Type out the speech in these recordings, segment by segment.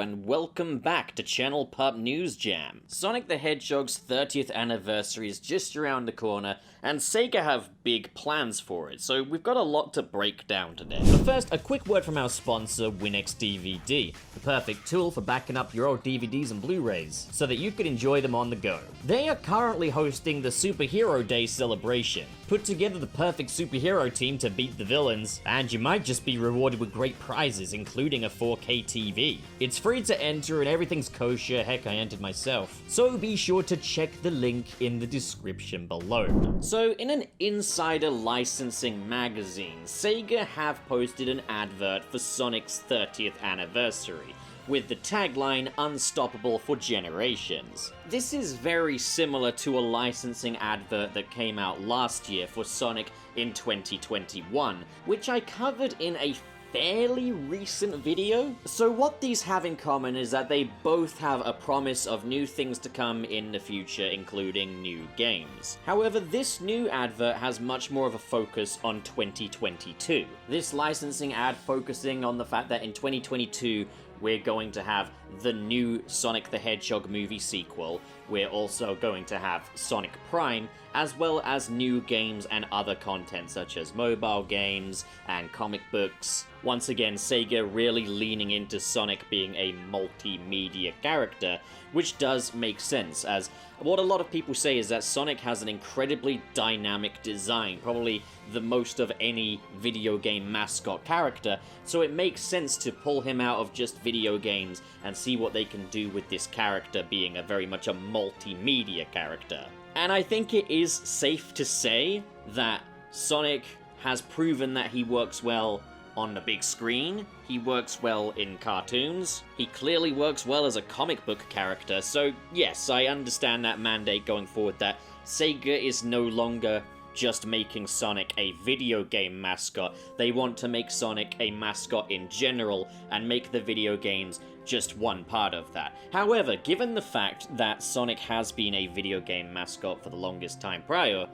and welcome back to Channel Pup News Jam. Sonic the Hedgehog's 30th anniversary is just around the corner, and Sega have big plans for it, so we've got a lot to break down today. But first, a quick word from our sponsor, Winx DVD, the perfect tool for backing up your old DVDs and Blu-rays, so that you can enjoy them on the go. They are currently hosting the Superhero Day celebration. Put together the perfect superhero team to beat the villains, and you might just be rewarded with great prizes, including a 4K TV. It's free to enter and everything's kosher, heck, I entered myself. So be sure to check the link in the description below. So in an insider licensing magazine, Sega have posted an advert for Sonic's 30th anniversary, with the tagline, "Unstoppable for Generations." This is very similar to a licensing advert that came out last year for Sonic in 2021, which I covered in a fairly recent video. So what these have in common is that they both have a promise of new things to come in the future, including new games. However, this new advert has much more of a focus on 2022. This licensing ad focusing on the fact that in 2022, we're going to have the new Sonic the Hedgehog movie sequel. We're also going to have Sonic Prime, as well as new games and other content such as mobile games and comic books. Once again, Sega really leaning into Sonic being a multimedia character, which does make sense, as what a lot of people say is that Sonic has an incredibly dynamic design, probably the most of any video game mascot character, so it makes sense to pull him out of just video games and see what they can do with this character being very much a multimedia character. And I think it is safe to say that Sonic has proven that he works well on the big screen, he works well in cartoons, he clearly works well as a comic book character, so yes, I understand that mandate going forward that Sega is no longer just making Sonic a video game mascot. They want to make Sonic a mascot in general and make the video games just one part of that. However, given the fact that Sonic has been a video game mascot for the longest time prior,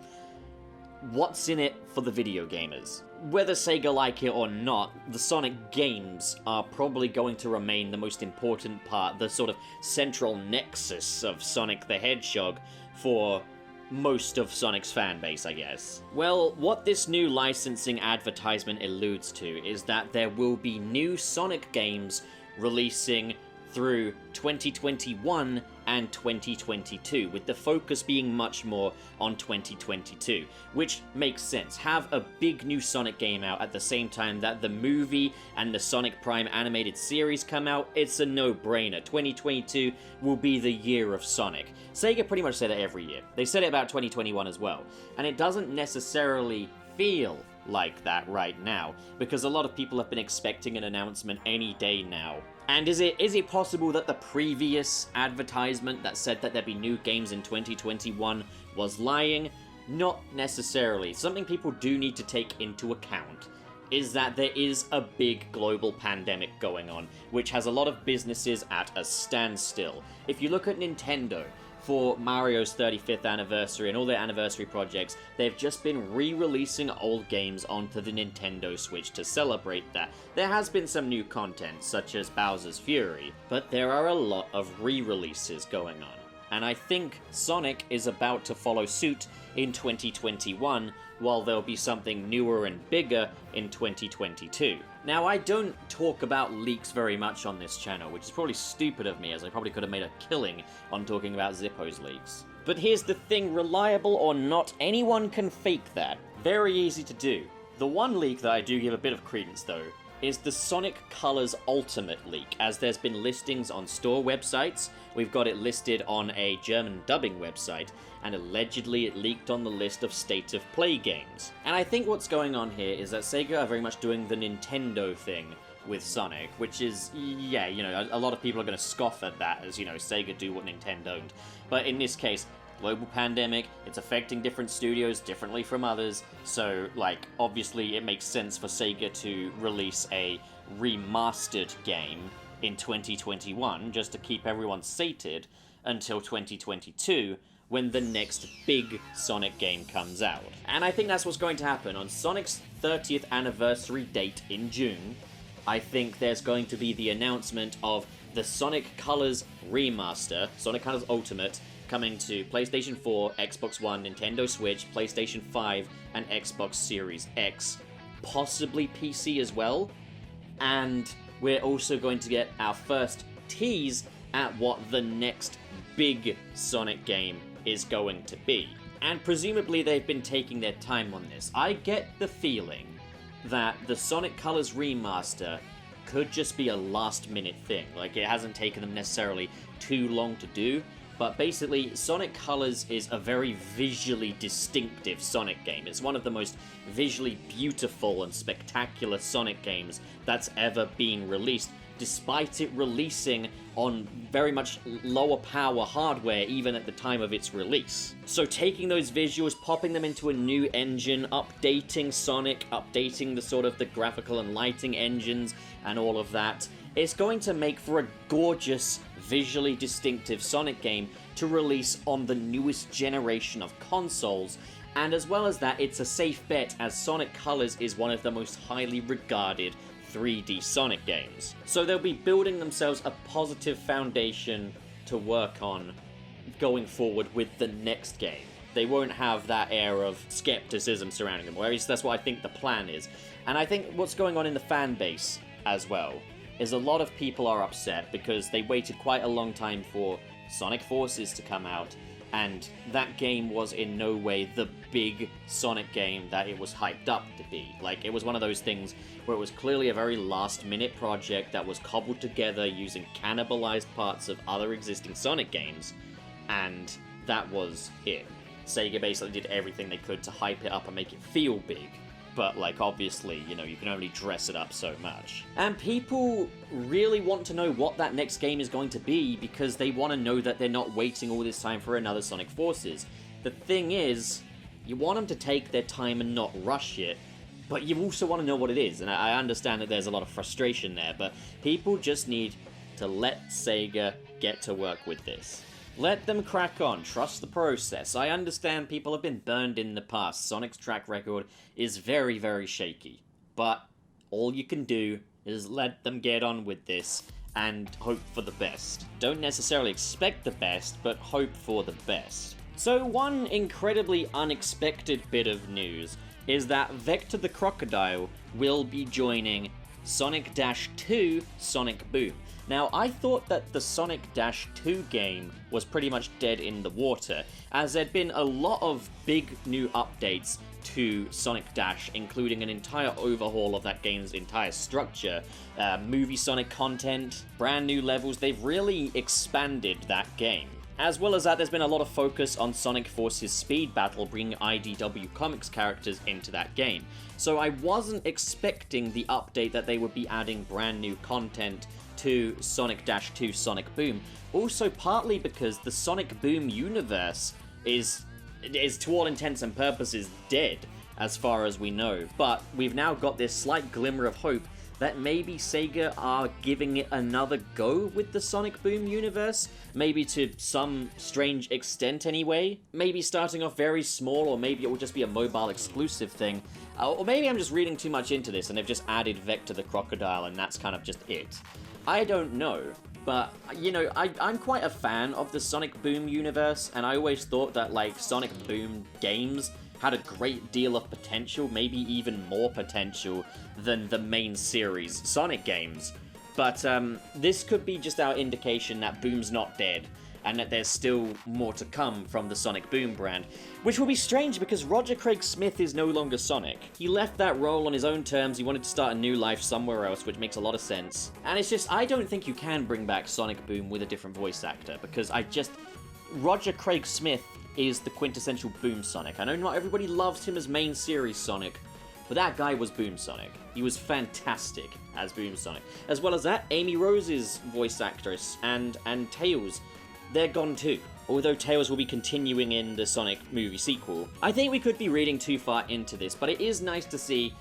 what's in it for the video gamers? Whether Sega like it or not, the Sonic games are probably going to remain the most important part, the sort of central nexus of Sonic the Hedgehog for most of Sonic's fanbase, I guess. Well, what this new licensing advertisement alludes to is that there will be new Sonic games releasing through 2021 and 2022, with the focus being much more on 2022, which makes sense. Have a big new Sonic game out at the same time that the movie and the Sonic Prime animated series come out, it's a no-brainer. 2022 will be the year of Sonic. Sega pretty much said it every year. They said it about 2021 as well, and it doesn't necessarily feel like that right now, because a lot of people have been expecting an announcement any day now. And is it possible that the previous advertisement that said that there'd be new games in 2021 was lying? Not necessarily. Something people do need to take into account is that there is a big global pandemic going on, which has a lot of businesses at a standstill. If you look at Nintendo, for Mario's 35th anniversary and all their anniversary projects, they've just been re-releasing old games onto the Nintendo Switch to celebrate that. There has been some new content, such as Bowser's Fury, but there are a lot of re-releases going on. And I think Sonic is about to follow suit in 2021, while there'll be something newer and bigger in 2022. Now, I don't talk about leaks very much on this channel, which is probably stupid of me, as I probably could have made a killing on talking about Zippo's leaks. But here's the thing, reliable or not, anyone can fake that. Very easy to do. The one leak that I do give a bit of credence, though, is the Sonic Colors Ultimate leak, as there's been listings on store websites. We've got it listed on a German dubbing website, and allegedly it leaked on the list of State of Play games. And I think what's going on here is that Sega are very much doing the Nintendo thing with Sonic, which is, yeah, you know, a lot of people are going to scoff at that, as, you know, Sega do what Nintendo don't. But in this case, global pandemic, it's affecting different studios differently from others, so, like, obviously it makes sense for Sega to release a remastered game in 2021, just to keep everyone sated until 2022, when the next big Sonic game comes out. And I think that's what's going to happen. On Sonic's 30th anniversary date in June, I think there's going to be the announcement of the Sonic Colors remaster, Sonic Colors Ultimate, coming to PlayStation 4, Xbox One, Nintendo Switch, PlayStation 5, and Xbox Series X, possibly PC as well. And we're also going to get our first tease at what the next big Sonic game is going to be. And presumably they've been taking their time on this. I get the feeling that the Sonic Colors remaster could just be a last-minute thing. Like, it hasn't taken them necessarily too long to do, but basically, Sonic Colors is a very visually distinctive Sonic game. It's one of the most visually beautiful and spectacular Sonic games that's ever been released, despite it releasing on very much lower power hardware even at the time of its release. So taking those visuals, popping them into a new engine, updating Sonic, updating the graphical and lighting engines and all of that, it's going to make for a gorgeous, visually distinctive Sonic game to release on the newest generation of consoles. And as well as that, it's a safe bet as Sonic Colors is one of the most highly regarded 3D Sonic games. So they'll be building themselves a positive foundation to work on going forward with the next game. They won't have that air of skepticism surrounding them, whereas that's what I think the plan is. And I think what's going on in the fan base as well is a lot of people are upset because they waited quite a long time for Sonic Forces to come out, and that game was in no way the big Sonic game that it was hyped up to be. Like, it was one of those things where it was clearly a very last-minute project that was cobbled together using cannibalized parts of other existing Sonic games, and that was it. Sega basically did everything they could to hype it up and make it feel big. But, like, obviously, you know, you can only dress it up so much. And people really want to know what that next game is going to be because they want to know that they're not waiting all this time for another Sonic Forces. The thing is, you want them to take their time and not rush it, but you also want to know what it is. And I understand that there's a lot of frustration there, but people just need to let Sega get to work with this. Let them crack on, trust the process. I understand people have been burned in the past. Sonic's track record is very, very shaky. But all you can do is let them get on with this and hope for the best. Don't necessarily expect the best, but hope for the best. So one incredibly unexpected bit of news is that Vector the Crocodile will be joining Sonic-2 Sonic Boom. Now, I thought that the Sonic-2 game was pretty much dead in the water, as there'd been a lot of big new updates to Sonic Dash, including an entire overhaul of that game's entire structure, movie Sonic content, brand new levels. They've really expanded that game. As well as that, there's been a lot of focus on Sonic Forces Speed Battle, bringing IDW Comics characters into that game. So I wasn't expecting the update that they would be adding brand new content to Sonic-2 Sonic Boom. Also partly because the Sonic Boom universe is to all intents and purposes dead, as far as we know. But we've now got this slight glimmer of hope that maybe Sega are giving it another go with the Sonic Boom universe, maybe to some strange extent anyway. Maybe starting off very small, or maybe it will just be a mobile exclusive thing. Or maybe I'm just reading too much into this and they've just added Vector the Crocodile and that's kind of just it. I don't know, but, you know, I'm quite a fan of the Sonic Boom universe, and I always thought that, like, Sonic Boom games had a great deal of potential, maybe even more potential than the main series Sonic games. But this could be just our indication that Boom's not dead, and that there's still more to come from the Sonic Boom brand. Which will be strange because Roger Craig Smith is no longer Sonic. He left that role on his own terms, he wanted to start a new life somewhere else, which makes a lot of sense. And it's just, I don't think you can bring back Sonic Boom with a different voice actor, because Roger Craig Smith is the quintessential Boom Sonic. I know not everybody loves him as main series Sonic, but that guy was Boom Sonic. He was fantastic as Boom Sonic. As well as that, Amy Rose's voice actress and Tails, they're gone too. Although Tails will be continuing in the Sonic movie sequel. I think we could be reading too far into this, but it is nice to see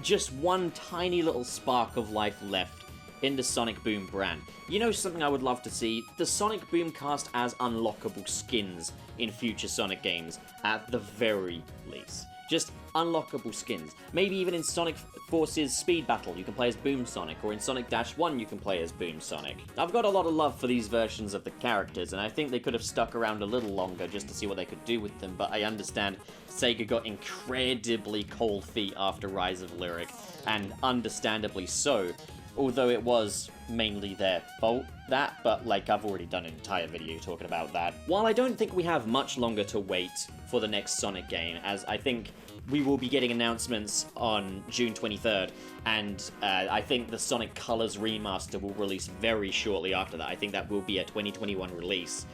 just one tiny little spark of life left in the Sonic Boom brand. You know something I would love to see? The Sonic Boom cast as unlockable skins in future Sonic games, at the very least. Just unlockable skins. Maybe even in Sonic Forces Speed Battle, you can play as Boom Sonic, or in Sonic Dash 1, you can play as Boom Sonic. I've got a lot of love for these versions of the characters, and I think they could have stuck around a little longer just to see what they could do with them, but I understand Sega got incredibly cold feet after Rise of Lyric, and understandably so, although it was mainly their fault, but like, I've already done an entire video talking about that. While I don't think we have much longer to wait for the next Sonic game, as I think we will be getting announcements on June 23rd, and I think the Sonic Colors remaster will release very shortly after that. I think that will be a 2021 release.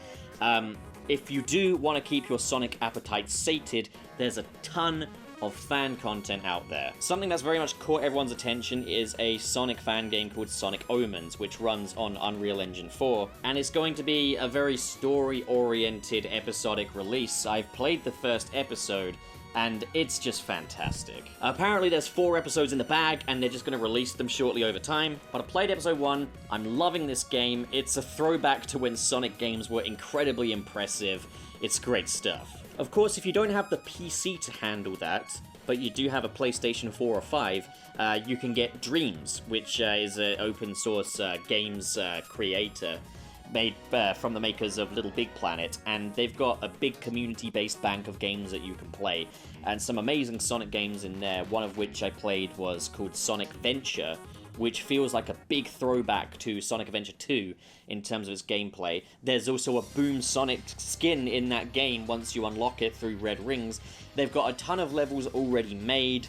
If you do want to keep your Sonic appetite sated, there's a ton of fan content out there. Something that's very much caught everyone's attention is a Sonic fan game called Sonic Omens, which runs on Unreal Engine 4, and it's going to be a very story-oriented episodic release. I've played the first episode, and it's just fantastic. Apparently there's 4 episodes in the bag, and they're just going to release them shortly over time, but I played episode 1, I'm loving this game, it's a throwback to when Sonic games were incredibly impressive, it's great stuff. Of course, if you don't have the PC to handle that, but you do have a PlayStation 4 or 5, you can get Dreams, which is an open source games creator made from the makers of Little Big Planet, and they've got a big community-based bank of games that you can play, and some amazing Sonic games in there, one of which I played was called Sonic Venture, which feels like a big throwback to Sonic Adventure 2 in terms of its gameplay. There's also a Boom Sonic skin in that game once you unlock it through red rings. They've got a ton of levels already made,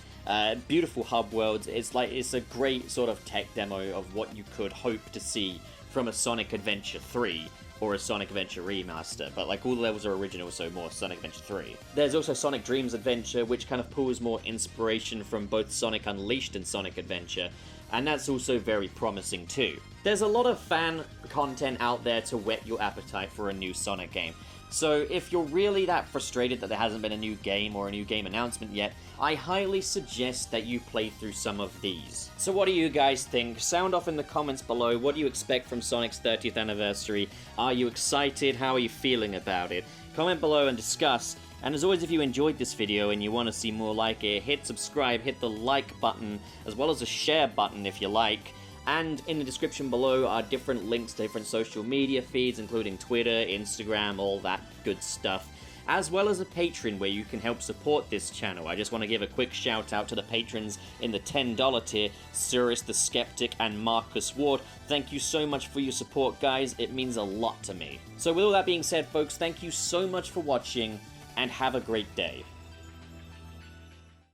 beautiful hub worlds. It's a great sort of tech demo of what you could hope to see from a Sonic Adventure 3 or a Sonic Adventure remaster, but like all the levels are original, so more Sonic Adventure 3. There's also Sonic Dreams Adventure, which kind of pulls more inspiration from both Sonic Unleashed and Sonic Adventure, and that's also very promising too. There's a lot of fan content out there to whet your appetite for a new Sonic game. So if you're really that frustrated that there hasn't been a new game or a new game announcement yet, I highly suggest that you play through some of these. So what do you guys think? Sound off in the comments below. What do you expect from Sonic's 30th anniversary? Are you excited? How are you feeling about it? Comment below and discuss. And as always, if you enjoyed this video and you want to see more like it, hit subscribe, hit the like button, as well as the share button if you like. And in the description below are different links to different social media feeds, including Twitter, Instagram, all that good stuff, as well as a Patreon where you can help support this channel. I just want to give a quick shout out to the patrons in the $10 tier, Cyrus the Skeptic and Marcus Ward. Thank you so much for your support, guys. It means a lot to me. So with all that being said, folks, thank you so much for watching, and have a great day.